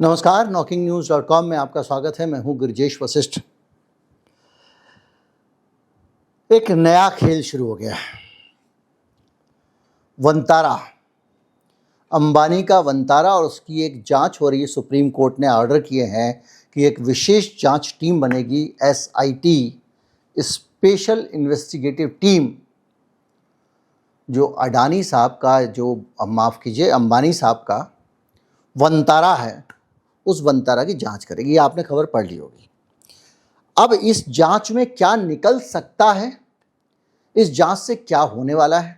नमस्कार, knocking-news.com में आपका स्वागत है। मैं हूं गिरिजेश वशिष्ठ। एक नया खेल शुरू हो गया है। वंतारा, अंबानी का वंतारा, और उसकी एक जांच हो रही है। सुप्रीम कोर्ट ने ऑर्डर किए हैं कि एक विशेष जांच टीम बनेगी, SIT, स्पेशल इन्वेस्टिगेटिव टीम, जो अडानी साहब का, जो माफ़ कीजिए, अंबानी साहब का वंतारा है, उस वंतारा की जांच करेगी। ये आपने खबर पढ़ ली होगी। अब इस जांच में क्या निकल सकता है, इस जांच से क्या होने वाला है,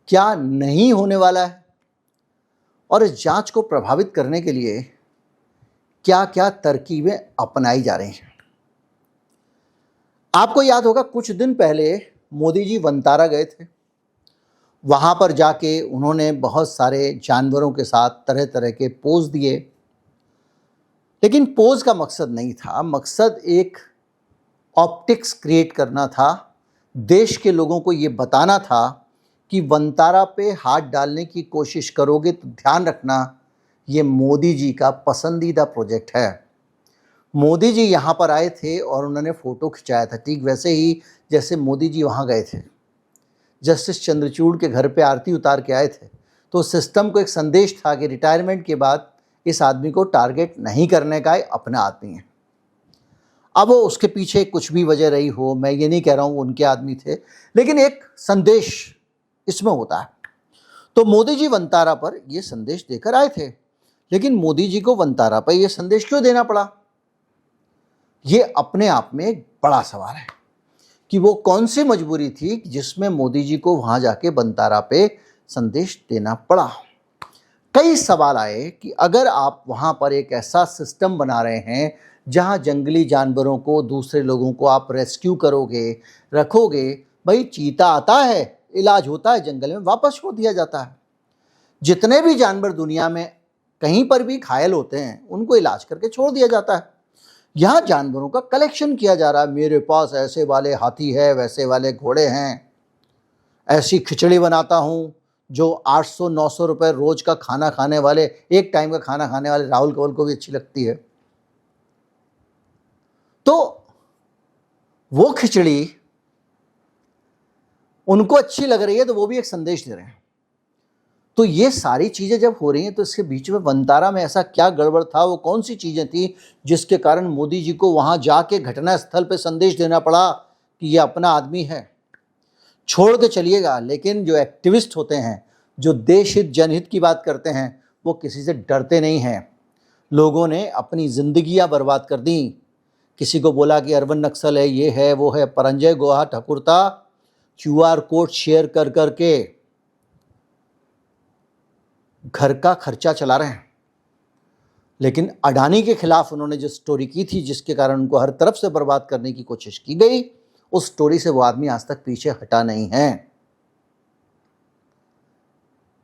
क्या नहीं होने वाला है, और इस जांच को प्रभावित करने के लिए क्या क्या तरकीबें अपनाई जा रही हैं। आपको याद होगा, कुछ दिन पहले मोदी जी वंतारा गए थे। वहां पर जाके उन्होंने बहुत सारे जानवरों के साथ तरह तरह के पोज दिए, लेकिन पोज का मकसद नहीं था। मकसद एक ऑप्टिक्स क्रिएट करना था। देश के लोगों को ये बताना था कि वंतारा पे हाथ डालने की कोशिश करोगे तो ध्यान रखना, ये मोदी जी का पसंदीदा प्रोजेक्ट है। मोदी जी यहाँ पर आए थे और उन्होंने फ़ोटो खिंचाया था, ठीक वैसे ही जैसे मोदी जी वहाँ गए थे। जस्टिस चंद्रचूड़ के घर पे आरती उतार के आए थे। तो सिस्टम को एक संदेश था कि रिटायरमेंट के बाद इस आदमी को टारगेट नहीं करने का, अपना आदमी है। अब वो उसके पीछे कुछ भी वजह रही हो, मैं ये नहीं कह रहा हूँ वो उनके आदमी थे, लेकिन एक संदेश इसमें होता है। तो मोदी जी वंतारा पर ये संदेश देकर आए थे, लेकिन मोदी जी को वंतारा पर ये संदेश क्यों देना पड़ा, ये अपने आप में एक बड़ा सवाल है कि वो कौन सी मजबूरी थी जिसमें मोदी जी को वहाँ जाके वंतारा पे संदेश देना पड़ा। कई सवाल आए कि अगर आप वहाँ पर एक ऐसा सिस्टम बना रहे हैं जहाँ जंगली जानवरों को, दूसरे लोगों को आप रेस्क्यू करोगे, रखोगे, भाई चीता आता है, इलाज होता है, जंगल में वापस छोड़ दिया जाता है। जितने भी जानवर दुनिया में कहीं पर भी घायल होते हैं उनको इलाज करके छोड़ दिया जाता है। यहाँ जानवरों का कलेक्शन किया जा रहा है। मेरे पास ऐसे वाले हाथी है, वैसे वाले घोड़े हैं, ऐसी खिचड़ी बनाता हूँ जो 800-900 रुपये रोज का खाना खाने वाले, एक टाइम का खाना खाने वाले राहुल कंवल को भी अच्छी लगती है। तो वो खिचड़ी उनको अच्छी लग रही है तो वो भी एक संदेश दे रहे हैं। तो ये सारी चीजें जब हो रही हैं तो इसके बीच में वंतारा में ऐसा क्या गड़बड़ था, वो कौन सी चीजें थी जिसके कारण मोदी जी को वहां जाके घटना स्थल पे संदेश देना पड़ा कि ये अपना आदमी है। छोड़ के चलिएगा, लेकिन जो एक्टिविस्ट होते हैं, जो देश हित जनहित की बात करते हैं, वो किसी से डरते नहीं हैं। लोगों ने अपनी जिंदगियां बर्बाद कर दी। किसी को बोला कि अरवन नक्सल है, ये है, वो है। परंजय गुहा ठकुरता QR कोड शेयर कर करके घर का खर्चा चला रहे हैं। लेकिन अडानी के खिलाफ उन्होंने जो स्टोरी की थी, जिसके कारण उनको हर तरफ से बर्बाद करने की कोशिश की गई, उस स्टोरी से वो आदमी आज तक पीछे हटा नहीं है।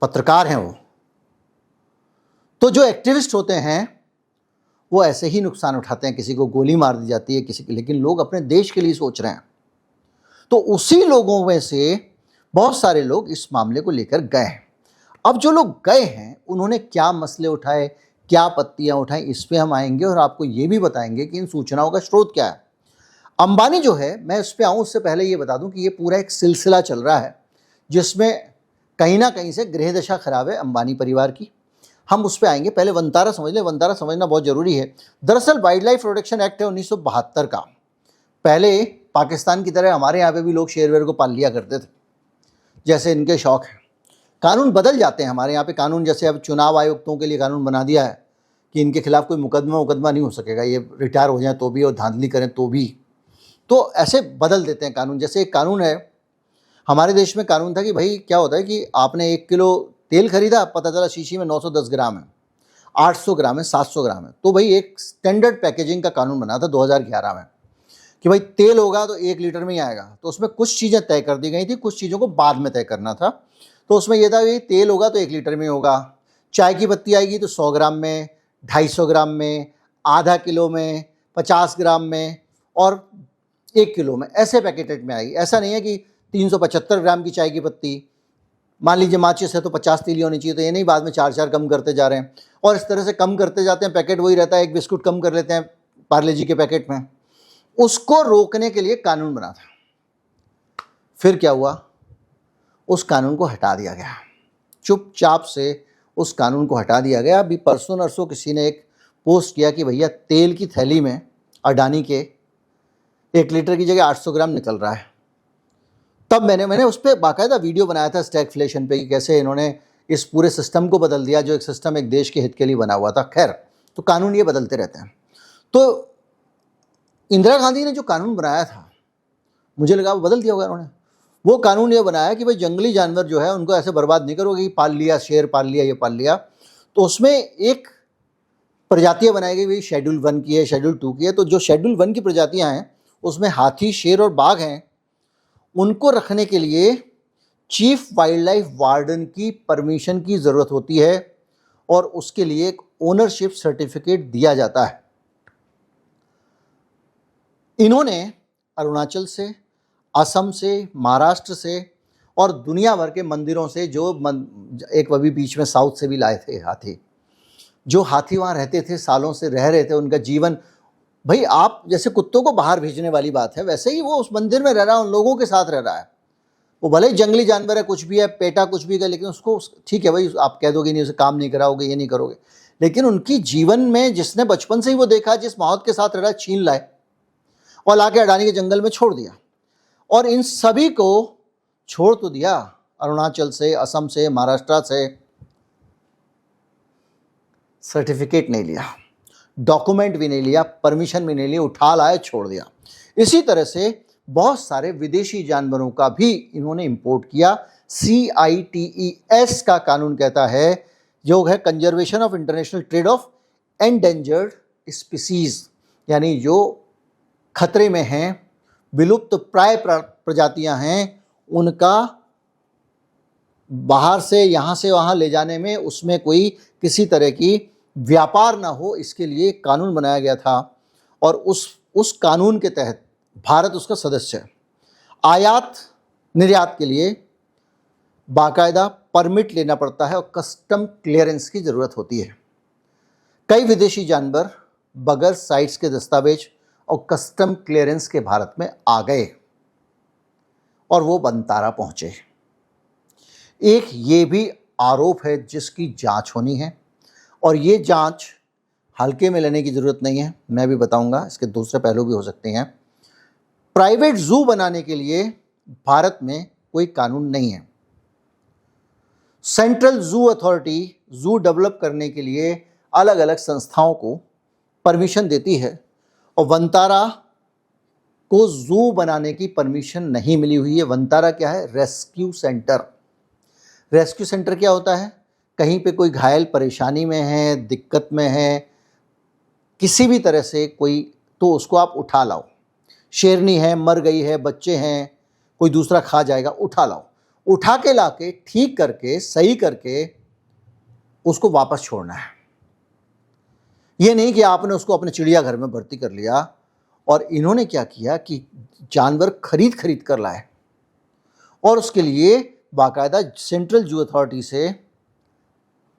पत्रकार हैं वो। तो जो एक्टिविस्ट होते हैं वो ऐसे ही नुकसान उठाते हैं। किसी को गोली मार दी जाती है, किसी की, लेकिन लोग अपने देश के लिए सोच रहे हैं। तो उसी लोगों में से बहुत सारे लोग इस मामले को लेकर गए हैं। अब जो लोग गए हैं उन्होंने क्या मसले उठाए, क्या आपत्तियां उठाई, इस पे हम आएंगे और आपको ये भी बताएंगे कि इन सूचनाओं का स्रोत क्या है। अंबानी जो है, मैं उस पर आऊँ उससे पहले ये बता दूं कि ये पूरा एक सिलसिला चल रहा है जिसमें कहीं ना कहीं से गृह दशा खराब है अंबानी परिवार की। हम उस पर आएंगे, पहले वंतारा समझ लें। वंतारा समझना बहुत ज़रूरी है। दरअसल वाइल्ड लाइफ प्रोटेक्शन एक्ट है 1972 का। पहले पाकिस्तान की तरह हमारे यहाँ पे भी लोग शेर वेर को पाल लिया करते थे, जैसे इनके शौक हैं। कानून बदल जाते हैं हमारे यहाँ पे। कानून जैसे अब चुनाव आयुक्तों के लिए कानून बना दिया है कि इनके खिलाफ कोई मुकदमा नहीं हो सकेगा, ये रिटायर हो जाए तो भी और धांधली करें तो भी। तो ऐसे बदल देते हैं कानून। जैसे एक कानून है हमारे देश में, कानून था कि भाई क्या होता है कि आपने 1 किलो तेल खरीदा, पता चला शीशी में 910 ग्राम है, 800 ग्राम है, 700 ग्राम है। तो भाई एक स्टैंडर्ड पैकेजिंग का कानून बना था 2011 में कि भाई तेल होगा तो 1 लीटर में ही आएगा। तो उसमें कुछ चीज़ें तय कर दी गई थी, कुछ चीज़ों को बाद में तय करना था। तो उसमें यह था कि तेल होगा तो 1 लीटर में होगा, चाय की पत्ती आएगी तो 100 ग्राम में, 250 ग्राम में, आधा किलो में, 50 ग्राम में और 1 किलो में, ऐसे पैकेटेड में आएगी। ऐसा नहीं है कि 375 ग्राम की चाय की पत्ती मान लीजिए माचिस है तो 50 तीली होनी चाहिए, तो ये नहीं बाद में 4-4 कम करते जा रहे हैं, और इस तरह से कम करते जाते हैं, पैकेट वही रहता है, एक बिस्कुट कम कर लेते हैं पार्ले जी के पैकेट में। उसको रोकने के लिए कानून बना था। फिर क्या हुआ, उस कानून को हटा दिया गया, चुपचाप से उस कानून को हटा दिया गया। अभी परसों नरसों किसी ने एक पोस्ट किया कि भैया तेल की थैली में अडानी के 1 लीटर की जगह 800 ग्राम निकल रहा है। तब मैंने उस पर बाकायदा वीडियो बनाया था स्टैगफ्लेशन पे कि कैसे इन्होंने इस पूरे सिस्टम को बदल दिया, जो एक सिस्टम एक देश के हित के लिए बना हुआ था। खैर, तो कानून ये बदलते रहते हैं। तो इंदिरा गांधी ने जो कानून बनाया था, मुझे लगा वो बदल दिया होगा उन्होंने। वो कानून ये बनाया कि भाई जंगली जानवर जो है उनको ऐसे बर्बाद नहीं करोगे कि पाल लिया, शेर पाल लिया, ये पाल लिया। तो उसमें एक प्रजातियाँ बनाई गई, वही शेड्यूल 1 की है, शेड्यूल 2 की है। तो जो शेड्यूल 1 की प्रजातियाँ हैं उसमें हाथी, शेर और बाघ हैं। उनको रखने के लिए चीफ वाइल्ड लाइफ वार्डन की परमिशन की ज़रूरत होती है और उसके लिए एक ओनरशिप सर्टिफिकेट दिया जाता है। इन्होंने अरुणाचल से, असम से, महाराष्ट्र से और दुनिया भर के मंदिरों से, जो एक अभी बीच में साउथ से भी लाए थे हाथी। जो हाथी वहाँ रहते थे, सालों से रह रहे थे, उनका जीवन, भाई आप जैसे कुत्तों को बाहर भेजने वाली बात है, वैसे ही वो उस मंदिर में रह रहा है, उन लोगों के साथ रह रहा है। वो भले ही जंगली जानवर है, कुछ भी है, पेटा कुछ भी है, लेकिन उसको ठीक है भाई, आप कह दोगे नहीं, उसे काम नहीं कराओगे, ये नहीं करोगे, लेकिन उनकी जीवन में जिसने बचपन से ही वो देखा, जिस मौत के साथ रह रहा है, छीन लाए और लाके अडानी के जंगल में छोड़ दिया। और इन सभी को छोड़ तो दिया, अरुणाचल से, असम से, महाराष्ट्र से, सर्टिफिकेट नहीं लिया, डॉक्यूमेंट भी नहीं लिया, परमिशन भी नहीं लिया, उठा लाए, छोड़ दिया। इसी तरह से बहुत सारे विदेशी जानवरों का भी इन्होंने इंपोर्ट किया। CITES का कानून कहता है, जो है conservation of international trade off endangered species, यानी जो खतरे में हैं, विलुप्त प्राय प्रजातियां हैं, उनका बाहर से यहाँ से वहाँ ले जाने में, उसमें कोई किसी तरह की व्यापार ना हो, इसके लिए कानून बनाया गया था। और उस कानून के तहत भारत उसका सदस्य है। आयात निर्यात के लिए बाकायदा परमिट लेना पड़ता है और कस्टम क्लियरेंस की ज़रूरत होती है। कई विदेशी जानवर बगैर साइट्स के दस्तावेज और कस्टम क्लियरेंस के भारत में आ गए और वो वनतारा पहुँचे। एक ये भी आरोप है जिसकी जांच होनी है, और ये जांच हल्के में लेने की ज़रूरत नहीं है, मैं भी बताऊंगा, इसके दूसरे पहलू भी हो सकते हैं। प्राइवेट जू बनाने के लिए भारत में कोई कानून नहीं है। सेंट्रल जू अथॉरिटी जू डेवलप करने के लिए अलग अलग संस्थाओं को परमिशन देती है, और वनतारा को जू बनाने की परमिशन नहीं मिली हुई है। वनतारा क्या है? Rescue centre. रेस्क्यू सेंटर क्या होता है? कहीं पे कोई घायल परेशानी में है, दिक्कत में है, किसी भी तरह से कोई, तो उसको आप उठा लाओ। शेरनी है, मर गई है, बच्चे हैं, कोई दूसरा खा जाएगा, उठा लाओ। उठा के लाके ठीक करके, सही करके उसको वापस छोड़ना है। ये नहीं कि आपने उसको अपने चिड़ियाघर में भर्ती कर लिया। और इन्होंने क्या किया कि जानवर खरीद कर लाए और उसके लिए बाकायदा सेंट्रल जू अथॉरिटी से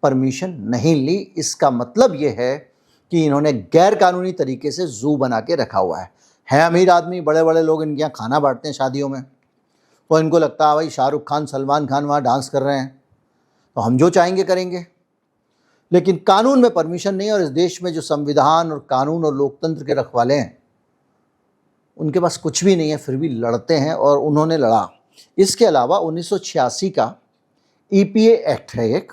परमिशन नहीं ली। इसका मतलब ये है कि इन्होंने गैर कानूनी तरीके से जू बना के रखा हुआ है। अमीर आदमी, बड़े बड़े लोग इनके यहाँ खाना बांटते हैं शादियों में, तो इनको लगता है भाई शाहरुख खान, सलमान खान वहाँ डांस कर रहे हैं, तो हम जो चाहेंगे करेंगे। लेकिन कानून में परमिशन नहीं, और इस देश में जो संविधान और कानून और लोकतंत्र के रखवाले हैं, उनके पास कुछ भी नहीं है, फिर भी लड़ते हैं, और उन्होंने लड़ा। इसके अलावा 1986 का EPA एक्ट है एक।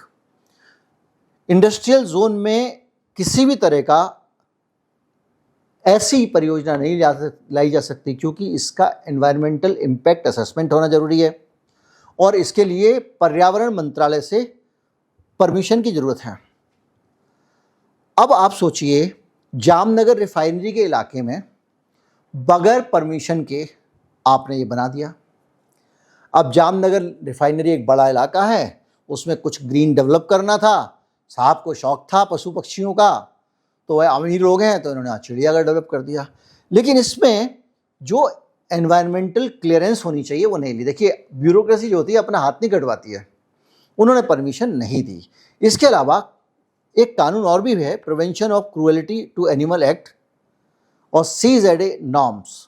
इंडस्ट्रियल जोन में किसी भी तरह का ऐसी परियोजना नहीं लाई जा सकती, क्योंकि इसका एनवायरमेंटल इम्पैक्ट असेसमेंट होना जरूरी है, और इसके लिए पर्यावरण मंत्रालय से परमिशन की ज़रूरत है। अब आप सोचिए, जामनगर रिफाइनरी के इलाके में बगैर परमिशन के आपने ये बना दिया। अब जामनगर रिफाइनरी एक बड़ा इलाका है, उसमें कुछ ग्रीन डेवलप करना था, साहब को शौक था पशु पक्षियों का, तो वह अमीर लोग हैं तो इन्होंने चिड़ियाघर डेवलप कर दिया। लेकिन इसमें जो एनवायरमेंटल क्लियरेंस होनी चाहिए वो नहीं ली। देखिए, ब्यूरोक्रेसी जो होती है अपना हाथ नहीं कटवाती है। उन्होंने परमिशन नहीं दी। इसके अलावा एक कानून और भी है, prevention of cruelty to animal act और सीजेडए नॉर्म्स।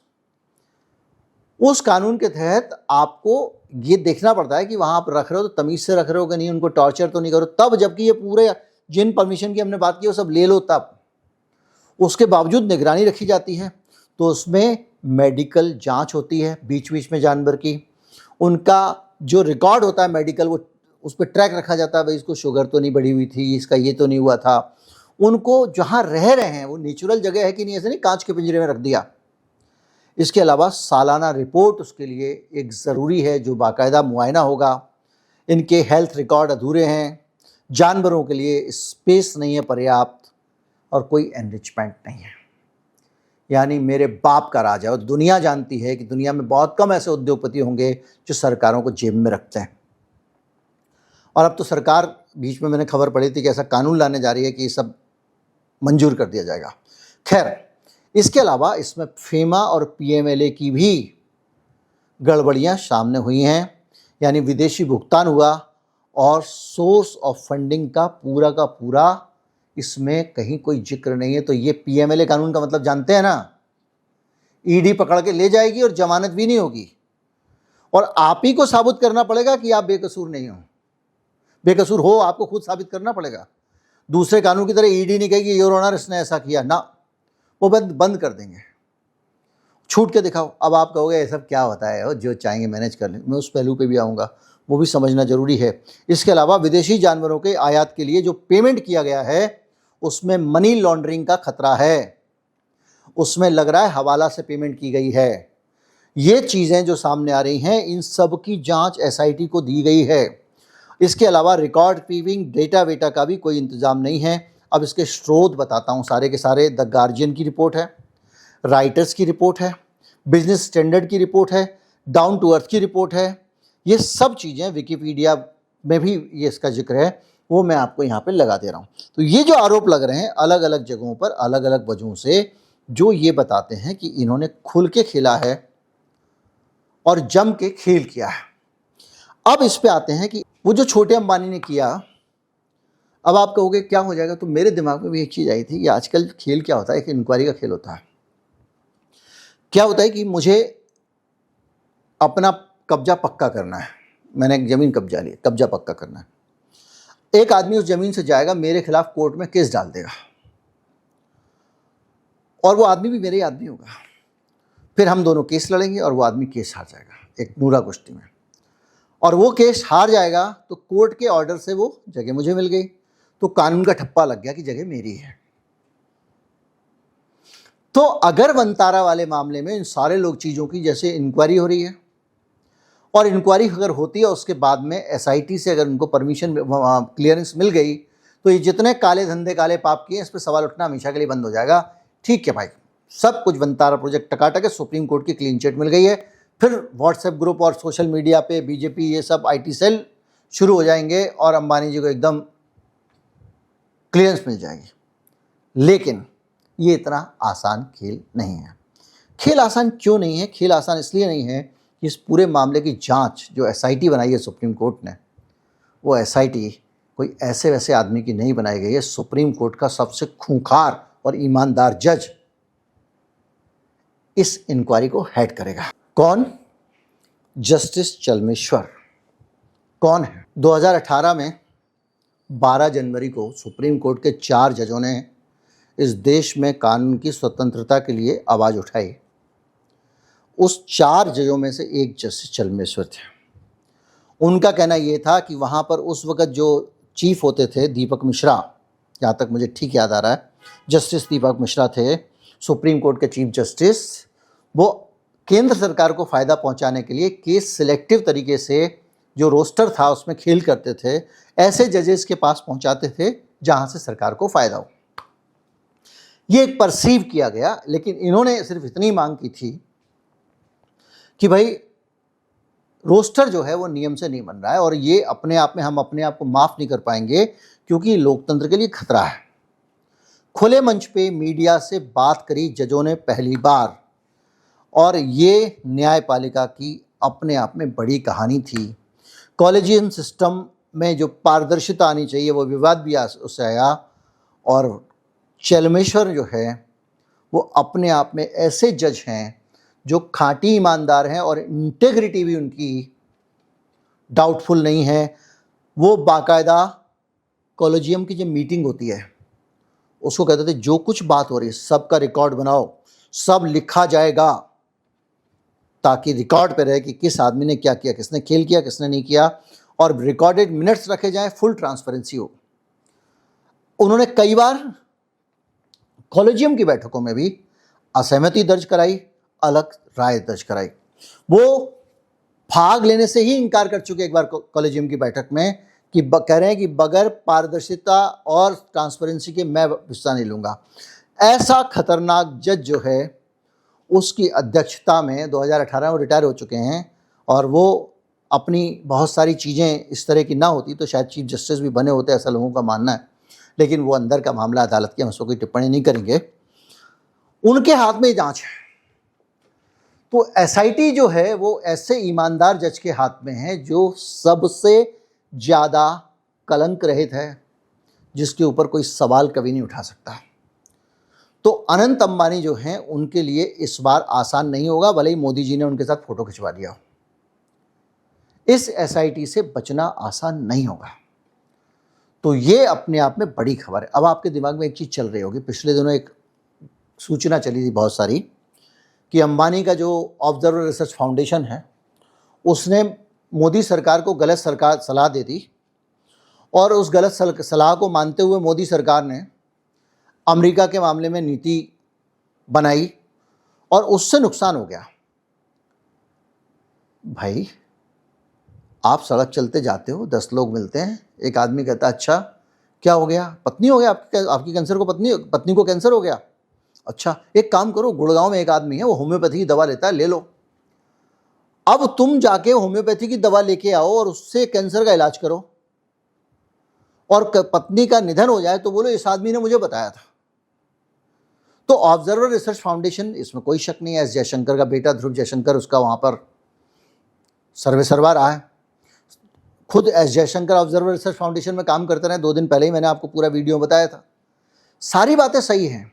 उस कानून के तहत आपको ये देखना पड़ता है कि वहां आप रख रहे हो तो तमीज से रख रहे हो कि नहीं, उनको टॉर्चर तो नहीं करो, तब जबकि ये पूरे जिन परमिशन की हमने बात की वो सब ले लो तब। उसके बावजूद निगरानी रखी जाती है, तो उसमें मेडिकल जांच होती है बीच बीच में जानवर की, उनका जो रिकॉर्ड होता है मेडिकल वो उस पर ट्रैक रखा जाता है, भाई इसको शुगर तो नहीं बढ़ी हुई थी, इसका ये तो नहीं हुआ था। उनको जहाँ रह रहे हैं वो नेचुरल जगह है कि नहीं, ऐसे नहीं कांच के पिंजरे में रख दिया। इसके अलावा सालाना रिपोर्ट उसके लिए एक ज़रूरी है जो बाकायदा मुआयना होगा। इनके हेल्थ रिकॉर्ड अधूरे हैं, जानवरों के लिए स्पेस नहीं है पर्याप्त, और कोई एनरिचमेंट नहीं है। यानी मेरे बाप का राज है, और दुनिया जानती है कि दुनिया में बहुत कम ऐसे उद्योगपति होंगे जो सरकारों को जेब में रखते हैं। और अब तो सरकार, बीच में मैंने खबर पढ़ी थी कि ऐसा कानून लाने जा रही है कि ये सब मंजूर कर दिया जाएगा। खैर, इसके अलावा इसमें फेमा और पीएमएलए की भी गड़बड़ियां सामने हुई हैं, यानी विदेशी भुगतान हुआ और सोर्स ऑफ फंडिंग का पूरा इसमें कहीं कोई जिक्र नहीं है। तो ये पीएमएलए कानून का मतलब जानते हैं ना, ईडी पकड़ के ले जाएगी और जमानत भी नहीं होगी, और आप ही को साबित करना पड़ेगा कि आप बेकसूर नहीं हो। बेकसूर हो आपको खुद साबित करना पड़ेगा। दूसरे कानून की तरह ईडी नहीं कहेगी योर ऑनर इसने ऐसा किया ना, वो बंद कर देंगे, छूट के दिखाओ। अब आप कहोगे ये सब क्या होता है, जो चाहेंगे मैनेज कर लें, मैं उस पहलू पे भी आऊँगा, वो भी समझना जरूरी है। इसके अलावा विदेशी जानवरों के आयात के लिए जो पेमेंट किया गया है उसमें मनी लॉन्ड्रिंग का खतरा है, उसमें लग रहा है हवाला से पेमेंट की गई है। ये चीज़ें जो सामने आ रही हैं, इन सब की जांच एसआईटी को दी गई है। इसके अलावा रिकॉर्ड कीपिंग, डेटा वेटा का भी कोई इंतज़ाम नहीं है। अब इसके स्रोत बताता हूँ सारे के सारे। द गार्जियन की रिपोर्ट है, राइटर्स की रिपोर्ट है, बिजनेस स्टैंडर्ड की रिपोर्ट है, डाउन टू अर्थ की रिपोर्ट है। ये सब चीज़ें विकिपीडिया में भी ये इसका जिक्र है, वो मैं आपको यहाँ पे लगा दे रहा हूँ। तो ये जो आरोप लग रहे हैं अलग अलग जगहों पर अलग अलग वजहों से, जो ये बताते हैं कि इन्होंने खुल के खेला है और जम के खेल किया है। अब इस पे आते हैं कि वो जो छोटे अंबानी ने किया, अब आप कहोगे क्या हो जाएगा, तो मेरे दिमाग में भी एक चीज़ आई थी कि आजकल खेल क्या होता है, एक इंक्वायरी का खेल होता है। क्या होता है कि मुझे अपना कब्जा पक्का करना है, मैंने एक ज़मीन कब्जा ली, कब्जा पक्का करना है। एक आदमी उस ज़मीन से जाएगा, मेरे खिलाफ कोर्ट में केस डाल देगा, और वो आदमी भी मेरे ही आदमी होगा। फिर हम दोनों केस लड़ेंगे और वो आदमी केस हार जाएगा एक नूरा कुश्ती में, और वो केस हार जाएगा तो कोर्ट के ऑर्डर से वो जगह मुझे मिल गई, तो कानून का ठप्पा लग गया कि जगह मेरी है। तो अगर वनतारा वाले मामले में इन सारे लोग चीज़ों की जैसे इंक्वायरी हो रही है, और इंक्वायरी अगर होती है उसके बाद में एसआईटी से अगर उनको परमिशन क्लियरेंस मिल गई, तो ये जितने काले धंधे काले पाप किए इस पर सवाल उठना हमेशा के लिए बंद हो जाएगा। ठीक है भाई, सब कुछ वनतारा प्रोजेक्ट टकाटक है, सुप्रीम कोर्ट की क्लीन चिट मिल गई है। फिर व्हाट्सएप ग्रुप और सोशल मीडिया पे बीजेपी ये सब आईटी सेल शुरू हो जाएंगे और अंबानी जी को एकदम क्लियरेंस मिल जाएगी। लेकिन ये इतना आसान खेल नहीं है। खेल आसान क्यों नहीं है? खेल आसान इसलिए नहीं है कि इस पूरे मामले की जांच जो एसआईटी बनाई है सुप्रीम कोर्ट ने, वो एसआईटी कोई ऐसे वैसे आदमी की नहीं बनाई गई है। सुप्रीम कोर्ट का सबसे खूंखार और ईमानदार जज इस इंक्वायरी को हेड करेगा। कौन? जस्टिस चलमेश्वर। कौन है? 2018 में 12 जनवरी को सुप्रीम कोर्ट के 4 जजों ने इस देश में कानून की स्वतंत्रता के लिए आवाज़ उठाई। उस 4 जजों में से एक जस्टिस चलमेश्वर थे। उनका कहना ये था कि वहाँ पर उस वक़्त जो चीफ होते थे दीपक मिश्रा, जहाँ तक मुझे ठीक याद आ रहा है, जस्टिस दीपक मिश्रा थे सुप्रीम कोर्ट के चीफ जस्टिस। वो केंद्र सरकार को फ़ायदा पहुँचाने के लिए केस सिलेक्टिव तरीके से जो रोस्टर था उसमें खेल करते थे, ऐसे जजेस के पास पहुँचाते थे जहाँ से सरकार को फ़ायदा हो। ये एक परसीव किया गया, लेकिन इन्होंने सिर्फ इतनी मांग की थी कि भाई रोस्टर जो है वो नियम से नहीं बन रहा है, और ये अपने आप में हम अपने आप को माफ़ नहीं कर पाएंगे क्योंकि लोकतंत्र के लिए खतरा है। खुले मंच पे मीडिया से बात करी जजों ने पहली बार, और ये न्यायपालिका की अपने आप में बड़ी कहानी थी। कॉलेजियन सिस्टम में जो पारदर्शिता आनी चाहिए वो विवाद भी उससे आया। और चेलमेश्वर जो है वो अपने आप में ऐसे जज हैं जो खाँटी ईमानदार हैं और इंटेग्रिटी भी उनकी डाउटफुल नहीं है। वो बाकायदा कॉलेजियम की जो मीटिंग होती है उसको कहते थे जो कुछ बात हो रही है सबका रिकॉर्ड बनाओ, सब लिखा जाएगा, ताकि रिकॉर्ड पे रहे कि किस आदमी ने क्या किया, किसने खेल किया, किसने नहीं किया, और रिकॉर्डेड मिनट्स रखे जाएं, फुल ट्रांसपेरेंसी हो। उन्होंने कई बार कॉलेजियम की बैठकों में भी असहमति दर्ज कराई, अलग राय दर्ज कराई। वो भाग लेने से ही इनकार कर चुके एक बार कॉलेजियम की बैठक में कि कह रहे हैं कि बगैर पारदर्शिता और ट्रांसपेरेंसी के मैं हिस्सा नहीं लूँगा। ऐसा खतरनाक जज जो है उसकी अध्यक्षता में 2018 में रिटायर हो चुके हैं, और वो अपनी बहुत सारी चीज़ें इस तरह की ना होती तो शायद चीफ जस्टिस भी बने होते, ऐसा लोगों का मानना है। लेकिन वो अंदर का मामला अदालत के, हम उसको कोई टिप्पणी नहीं करेंगे। उनके हाथ में जांच है। तो एसआईटी जो है वो ऐसे ईमानदार जज के हाथ में है जो सबसे ज़्यादा कलंक रहित है, जिसके ऊपर कोई सवाल कभी नहीं उठा सकता। तो अनंत अंबानी जो हैं उनके लिए इस बार आसान नहीं होगा, भले ही मोदी जी ने उनके साथ फोटो खिंचवा दिया। इस एसआईटी से बचना आसान नहीं होगा। तो ये अपने आप में बड़ी खबर है। अब आपके दिमाग में एक चीज़ चल रही होगी, पिछले दिनों एक सूचना चली थी बहुत सारी कि अंबानी का जो ऑब्जर्वर रिसर्च फाउंडेशन है उसने मोदी सरकार को गलत सलाह दे दी, और उस गलत सलाह को मानते हुए मोदी सरकार ने अमेरिका के मामले में नीति बनाई और उससे नुकसान हो गया। भाई, आप सड़क चलते जाते हो, 10 लोग मिलते हैं, एक आदमी कहता है अच्छा क्या हो गया, पत्नी हो गया आपकी कैंसर को, पत्नी को कैंसर हो गया, अच्छा एक काम करो, गुड़गांव में एक आदमी है वो होम्योपैथी की दवा लेता है, ले लो। अब तुम जाके होम्योपैथी की दवा लेके आओ और उससे कैंसर का इलाज करो, और पत्नी का निधन हो जाए तो बोलो इस आदमी ने मुझे बताया था। तो ऑब्जर्वर रिसर्च फाउंडेशन, इसमें कोई शक नहीं है, एस जयशंकर का बेटा ध्रुव जयशंकर उसका वहाँ पर सर्वेसर्वा रहा है। खुद S Jaishankar observer research foundation में काम करते रहे, 2 दिन पहले ही मैंने आपको पूरा वीडियो बताया था। सारी बातें सही हैं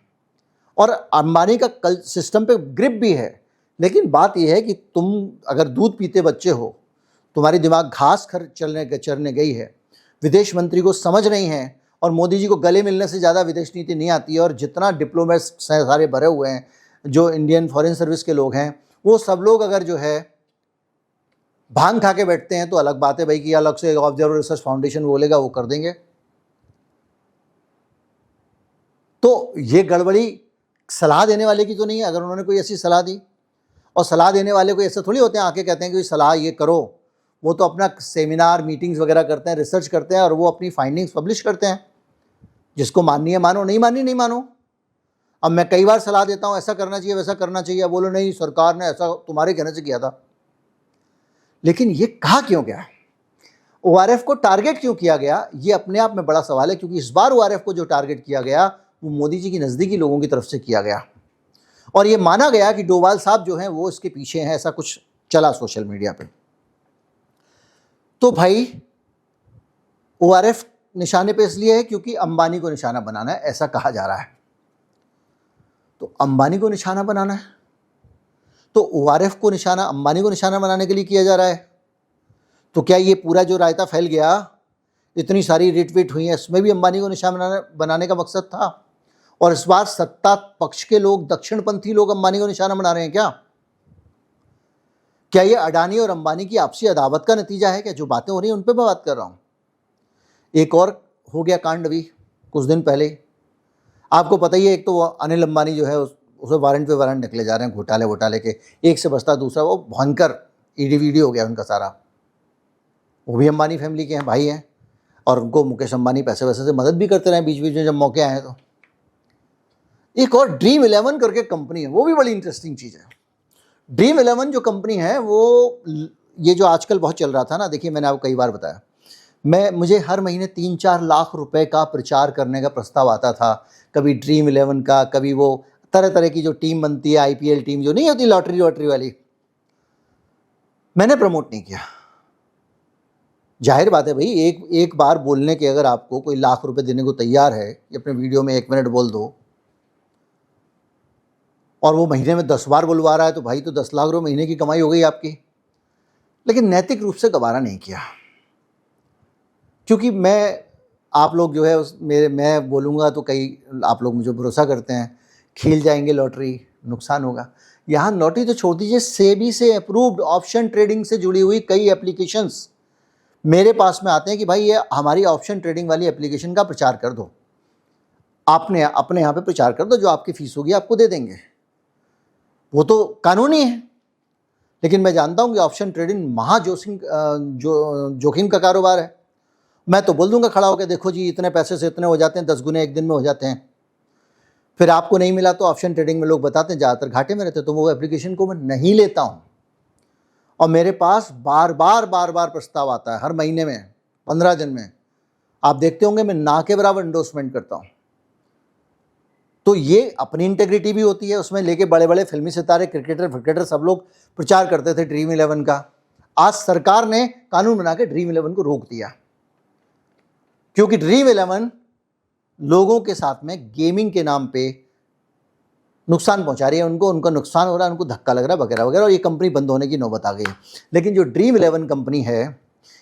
और अंबानी का कल सिस्टम पे ग्रिप भी है, लेकिन बात यह है कि तुम अगर दूध पीते बच्चे हो, तुम्हारी दिमाग घास चरने गई है, विदेश मंत्री को समझ नहीं है, और मोदी जी को गले मिलने से ज़्यादा विदेश नीति नहीं आती है, और जितना डिप्लोमेट्स सारे भरे हुए हैं जो इंडियन फॉरेन सर्विस के लोग हैं, वो सब लोग अगर जो है भांग खा के बैठते हैं तो अलग बात है भाई कि अलग से ऑब्जर्वर रिसर्च फाउंडेशन बोलेगा वो कर देंगे। तो ये गड़बड़ी सलाह देने वाले की तो नहीं है। अगर उन्होंने कोई ऐसी सलाह दी, और सलाह देने वाले को ऐसे थोड़ी होते हैं आके कहते हैं कि सलाह ये करो, वो तो अपना सेमिनार मीटिंग्स वगैरह करते हैं, रिसर्च करते हैं, और वो अपनी फाइंडिंग्स पब्लिश करते हैं। जिसको माननी है मानो, नहीं माननी नहीं मानो। अब मैं कई बार सलाह देता हूँ ऐसा करना चाहिए वैसा करना चाहिए, बोलो नहीं सरकार ने ऐसा तुम्हारे कहने से किया था। लेकिन ये कहा क्यों गया, ओआरएफ को टारगेट क्यों किया गया, ये अपने आप में बड़ा सवाल है। क्योंकि इस बार ओआरएफ को जो टारगेट किया गया वो मोदी जी की नज़दीकी लोगों की तरफ से किया गया, और ये माना गया कि डोवाल साहब जो हैं वो इसके पीछे हैं, ऐसा कुछ चला सोशल मीडिया पे। तो भाई ओआरएफ निशाने पे इसलिए है क्योंकि अंबानी को निशाना बनाना है, ऐसा कहा जा रहा है। तो अंबानी को निशाना बनाना है तो ओआरएफ को निशाना अंबानी को निशाना बनाने के लिए किया जा रहा है। तो क्या ये पूरा जो रायता फैल गया, इतनी सारी रिट्वीट हुई है, इसमें भी अंबानी को निशाना बनाने का मकसद था? और इस बार सत्ता पक्ष के लोग, दक्षिणपंथी लोग अंबानी को निशाना बना रहे हैं क्या? क्या ये अडानी और अंबानी की आपसी अदावत का नतीजा है क्या? जो बातें हो रही हैं उन पर मैं बात कर रहा हूँ। एक और हो गया कांड अभी कुछ दिन पहले, आपको पता ही है, एक तो वो अनिल अंबानी जो है उसे वारंट पे वारंट निकले जा रहे हैं घोटाले के, एक से बसता दूसरा, वो भयंकर ईडी वीडी हो गया उनका सारा। वो भी अंबानी फैमिली के हैं, भाई हैं, और उनको मुकेश अंबानी पैसे वैसे से मदद भी करते रहे बीच बीच में जब मौके आए। तो एक और ड्रीम 11 करके कंपनी है, वो भी बड़ी इंटरेस्टिंग चीज़ है। ड्रीम 11 जो कंपनी है वो, ये जो आजकल बहुत चल रहा था ना, देखिए मैंने आपको कई बार बताया, मुझे हर महीने 3-4 लाख रुपए का प्रचार करने का प्रस्ताव आता था, कभी ड्रीम 11 का, कभी वो तरह तरह की जो टीम बनती है, आईपीएल टीम जो नहीं होती लॉटरी वाली, मैंने प्रमोट नहीं किया। जाहिर बात है भाई, एक एक बार बोलने के अगर आपको कोई लाख रुपए देने को तैयार है कि अपने वीडियो में 1 मिनट बोल दो, और वो महीने में 10 बार बुलवा रहा है, तो भाई तो 10 लाख रुपए महीने की कमाई हो गई आपकी। लेकिन नैतिक रूप से गवारा नहीं किया, क्योंकि आप लोग जो है मैं बोलूँगा तो कई आप लोग मुझे भरोसा करते हैं, खेल जाएंगे लॉटरी, नुकसान होगा। यहाँ लॉटरी तो छोड़ दीजिए, सेबी से अप्रूव्ड ऑप्शन ट्रेडिंग से जुड़ी हुई कई एप्लीकेशंस मेरे पास में आते हैं कि भाई ये हमारी ऑप्शन ट्रेडिंग वाली एप्लीकेशन का प्रचार कर दो, आपने अपने यहाँ पे प्रचार कर दो, जो आपकी फीस होगी आपको दे देंगे। वो तो कानूनी है। लेकिन मैं जानता हूँ कि ऑप्शन ट्रेडिंग जोखिम का कारोबार है। मैं तो बोल दूंगा खड़ा होकर, देखो जी इतने पैसे से इतने हो जाते हैं, 10 गुने एक दिन में हो जाते हैं। फिर आपको नहीं मिला तो ऑप्शन ट्रेडिंग में लोग बताते हैं ज़्यादातर घाटे में रहते, तो वो एप्लीकेशन को मैं नहीं लेता हूँ। और मेरे पास बार बार प्रस्ताव आता है, हर महीने में 15 दिन में। आप देखते होंगे मैं ना के बराबर एंडोर्समेंट करता हूँ। तो ये अपनी इंटेग्रिटी भी होती है उसमें, लेके बड़े बड़े फिल्मी सितारे, क्रिकेटर सब लोग प्रचार करते थे ड्रीम 11 का। आज सरकार ने कानून बना के ड्रीम 11 को रोक दिया, क्योंकि ड्रीम 11 लोगों के साथ में गेमिंग के नाम पे नुकसान पहुंचा रही है। उनका नुकसान हो रहा है, उनको धक्का लग रहा है वगैरह वगैरह, और ये कंपनी बंद होने की नौबत आ गई है। लेकिन जो ड्रीम 11 कंपनी है,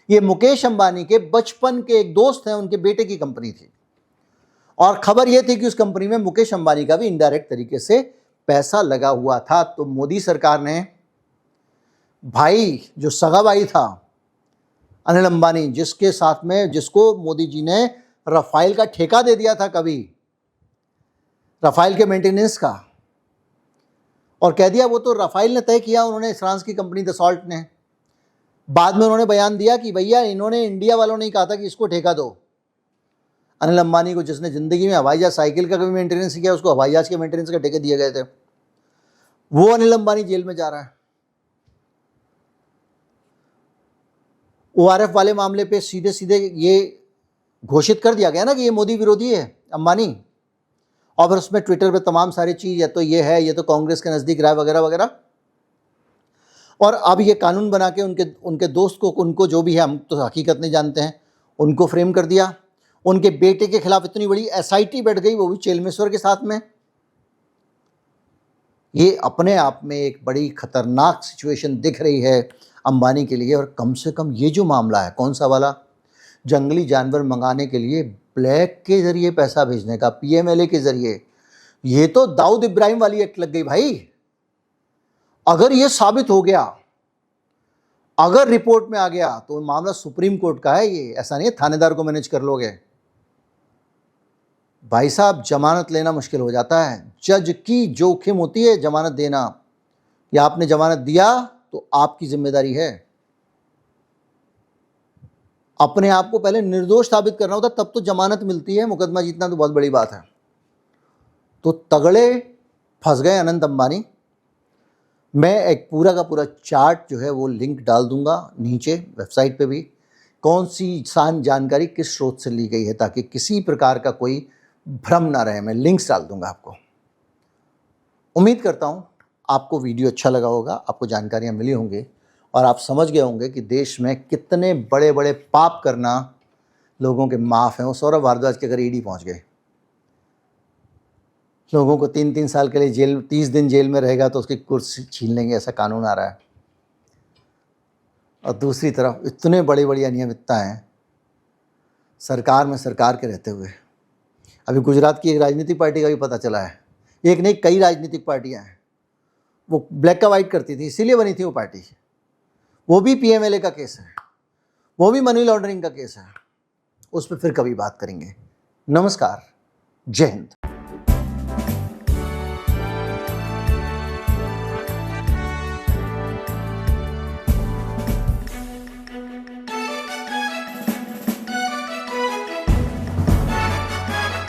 ये मुकेश अंबानी के बचपन के एक दोस्त हैं, उनके बेटे की कंपनी थी। और खबर यह थी कि उस कंपनी में मुकेश अंबानी का भी इनडायरेक्ट तरीके से पैसा लगा हुआ था। तो मोदी सरकार ने भाई, जो सगा भाई था अनिल अंबानी, जिसको मोदी जी ने राफेल का ठेका दे दिया था कभी, राफेल के मेंटेनेंस का, और कह दिया वो तो राफेल ने तय किया, उन्होंने फ्रांस की कंपनी दसॉल्ट ने। बाद में उन्होंने बयान दिया कि भैया इन्होंने, इंडिया वालों ने कहा था कि इसको ठेका दो। अनिल अंबानी को, जिसने जिंदगी में हवाई जहाज साइकिल का कभी मेंटेनेंस किया, उसको हवाई जहाज के मेंटेनेंस का ठेके दिए गए थे। वो अनिल अंबानी जेल में जा रहा है। ओआरएफ वाले मामले पे सीधे सीधे ये घोषित कर दिया गया ना कि ये मोदी विरोधी है अंबानी, और फिर उसमें ट्विटर पे तमाम सारी चीज, या तो ये है, ये तो कांग्रेस के नजदीक रहा वगैरह वगैरह। और अब ये कानून बना के उनके दोस्त को, उनको जो भी है, हम तो हकीकत नहीं जानते हैं, उनको फ्रेम कर दिया। उनके बेटे के खिलाफ इतनी बड़ी एसआईटी बैठ गई, वो भी चेलमेश्वर के साथ में। ये अपने आप में एक बड़ी खतरनाक सिचुएशन दिख रही है अंबानी के लिए। और कम से कम ये जो मामला है, कौन सा वाला, जंगली जानवर मंगाने के लिए ब्लैक के जरिए पैसा भेजने का, पीएमएलए के जरिए, ये तो दाऊद इब्राहिम वाली एक्ट लग गई भाई। अगर ये साबित हो गया, अगर रिपोर्ट में आ गया, तो मामला सुप्रीम कोर्ट का है। ये ऐसा नहीं है थानेदार को मैनेज कर लोगे भाई साहब। जमानत लेना मुश्किल हो जाता है, जज की जोखिम होती है जमानत देना। या आपने जमानत दिया तो आपकी जिम्मेदारी है, अपने आप को पहले निर्दोष साबित करना होता, तब तो जमानत मिलती है। मुकदमा जीतना तो बहुत बड़ी बात है। तो तगड़े फंस गए अनंत अंबानी। मैं एक पूरा का पूरा चार्ट जो है वो लिंक डाल दूंगा नीचे वेबसाइट पे भी, कौन सी जानकारी किस स्रोत से ली गई है, ताकि किसी प्रकार का कोई भ्रम ना रहे। मैं लिंक्स डाल दूंगा आपको। उम्मीद करता हूँ आपको वीडियो अच्छा लगा होगा, आपको जानकारियाँ मिली होंगी, और आप समझ गए होंगे कि देश में कितने बड़े बड़े पाप करना लोगों के माफ़ हैं। वो सौरभ भारद्वाज के घर ईडी पहुँच गए। लोगों को 3-3 साल के लिए जेल, 30 दिन जेल में रहेगा तो उसकी कुर्सी छीन लेंगे, ऐसा कानून आ रहा है। और दूसरी तरफ इतने बड़ी बड़ी अनियमितता हैं सरकार में, सरकार के रहते हुए। अभी गुजरात की एक राजनीतिक पार्टी का भी पता चला है, एक नहीं कई राजनीतिक पार्टियां हैं, वो ब्लैक का वाइट करती थी, इसीलिए बनी थी वो पार्टी। वो भी पीएमएलए का केस है, वो भी मनी लॉन्ड्रिंग का केस है। उस पर फिर कभी बात करेंगे। नमस्कार, जय हिंद।